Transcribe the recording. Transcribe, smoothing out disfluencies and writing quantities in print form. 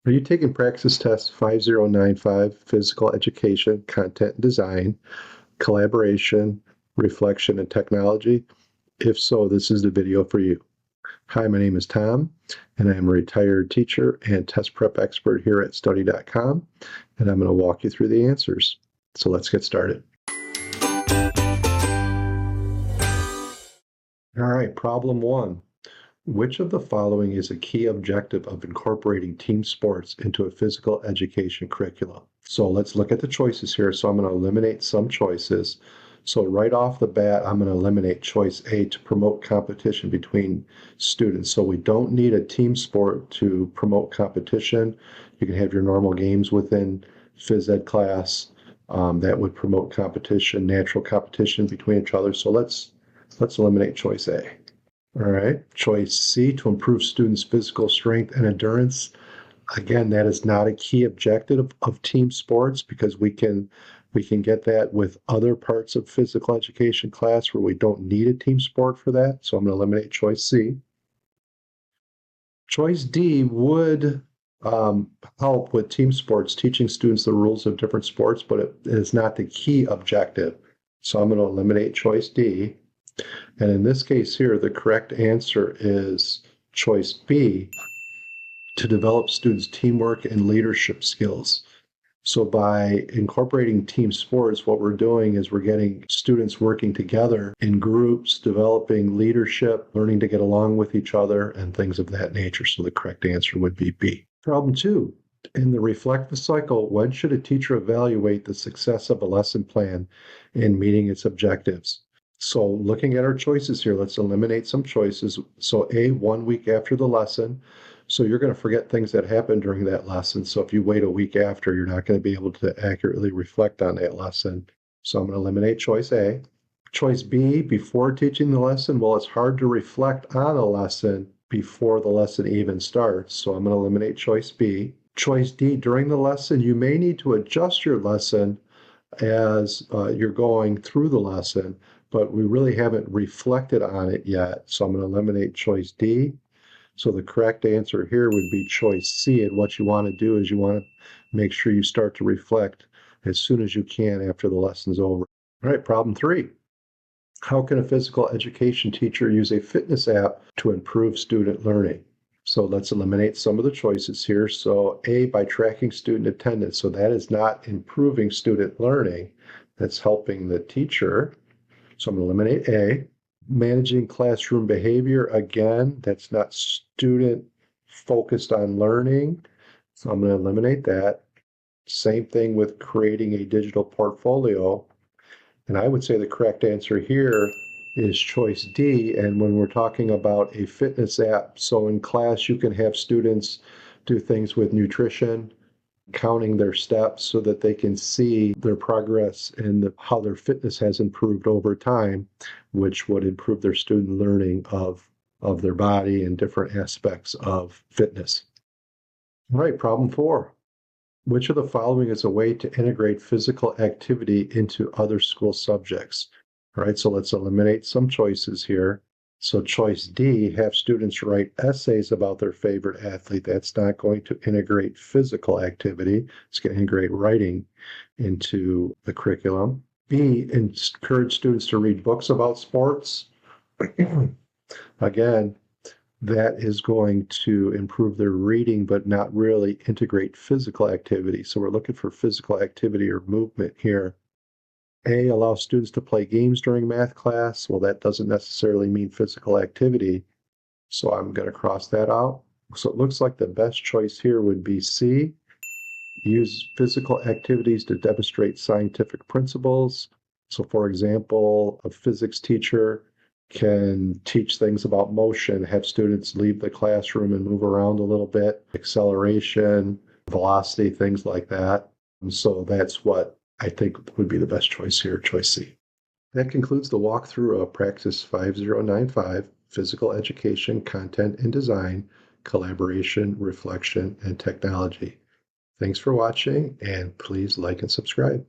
Are you taking Praxis Test 5095, Physical Education, Content and Design, Collaboration, Reflection, and Technology? If so, this is the video for you. Hi, my name is Tom, and I am a retired teacher and test prep expert here at study.com, and I'm going to walk you through the answers. So let's get started. All right, problem one. Which of the following is a key objective of incorporating team sports into a physical education curriculum? So let's look at the choices here. So I'm going to eliminate some choices. So right off the bat, I'm going to eliminate choice A to promote competition between students. So we don't need a team sport to promote competition. You can have your normal games within phys ed class that would promote competition, natural competition between each other. So let's eliminate choice A. All right, choice C, to improve students' physical strength and endurance. Again, that is not a key objective of team sports because we can get that with other parts of physical education class where we don't need a team sport for that. So I'm going to eliminate choice C. Choice D would help with team sports, teaching students the rules of different sports, but it is not the key objective. So I'm going to eliminate choice D. And in this case here, the correct answer is choice B, to develop students' teamwork and leadership skills. So by incorporating team sports, what we're doing is we're getting students working together in groups, developing leadership, learning to get along with each other, and things of that nature. So the correct answer would be B. Problem two. In the reflective cycle, when should a teacher evaluate the success of a lesson plan in meeting its objectives? So looking at our choices here, let's eliminate some choices. So A, 1 week after the lesson. So you're going to forget things that happened during that lesson. So if you wait a week after, you're not going to be able to accurately reflect on that lesson. So I'm going to eliminate choice A. Choice B, before teaching the lesson. Well, it's hard to reflect on a lesson before the lesson even starts. So I'm going to eliminate choice B. Choice D, during the lesson, you may need to adjust your lesson as you're going through the lesson, but we really haven't reflected on it yet. So I'm going to eliminate choice D. So the correct answer here would be choice C. And what you want to do is you want to make sure you start to reflect as soon as you can after the lesson's over. All right, problem three. How can a physical education teacher use a fitness app to improve student learning? So let's eliminate some of the choices here. So A, by tracking student attendance. So that is not improving student learning. That's helping the teacher. So I'm going to eliminate A. Managing classroom behavior. Again, that's not student focused on learning. So I'm going to eliminate that. Same thing with creating a digital portfolio. And I would say the correct answer here is choice D. And when we're talking about a fitness app, so in class, you can have students do things with nutrition, counting their steps so that they can see their progress and how their fitness has improved over time, which would improve their student learning of their body and different aspects of fitness. All right, problem four. Which of the following is a way to integrate physical activity into other school subjects? All right, so let's eliminate some choices here. So choice D, have students write essays about their favorite athlete. That's not going to integrate physical activity. It's going to integrate writing into the curriculum. B, encourage students to read books about sports. Again, that is going to improve their reading, but not really integrate physical activity. So we're looking for physical activity or movement here. A, allow students to play games during math class. Well, that doesn't necessarily mean physical activity. So I'm going to cross that out. So it looks like the best choice here would be C, use physical activities to demonstrate scientific principles. So for example, a physics teacher can teach things about motion, have students leave the classroom and move around a little bit, acceleration, velocity, things like that. And so that's what I think would be the best choice here, choice C. That concludes the walkthrough of Praxis 5095, Physical Education, Content and Design, Collaboration, Reflection, and Technology. Thanks for watching, and please like and subscribe.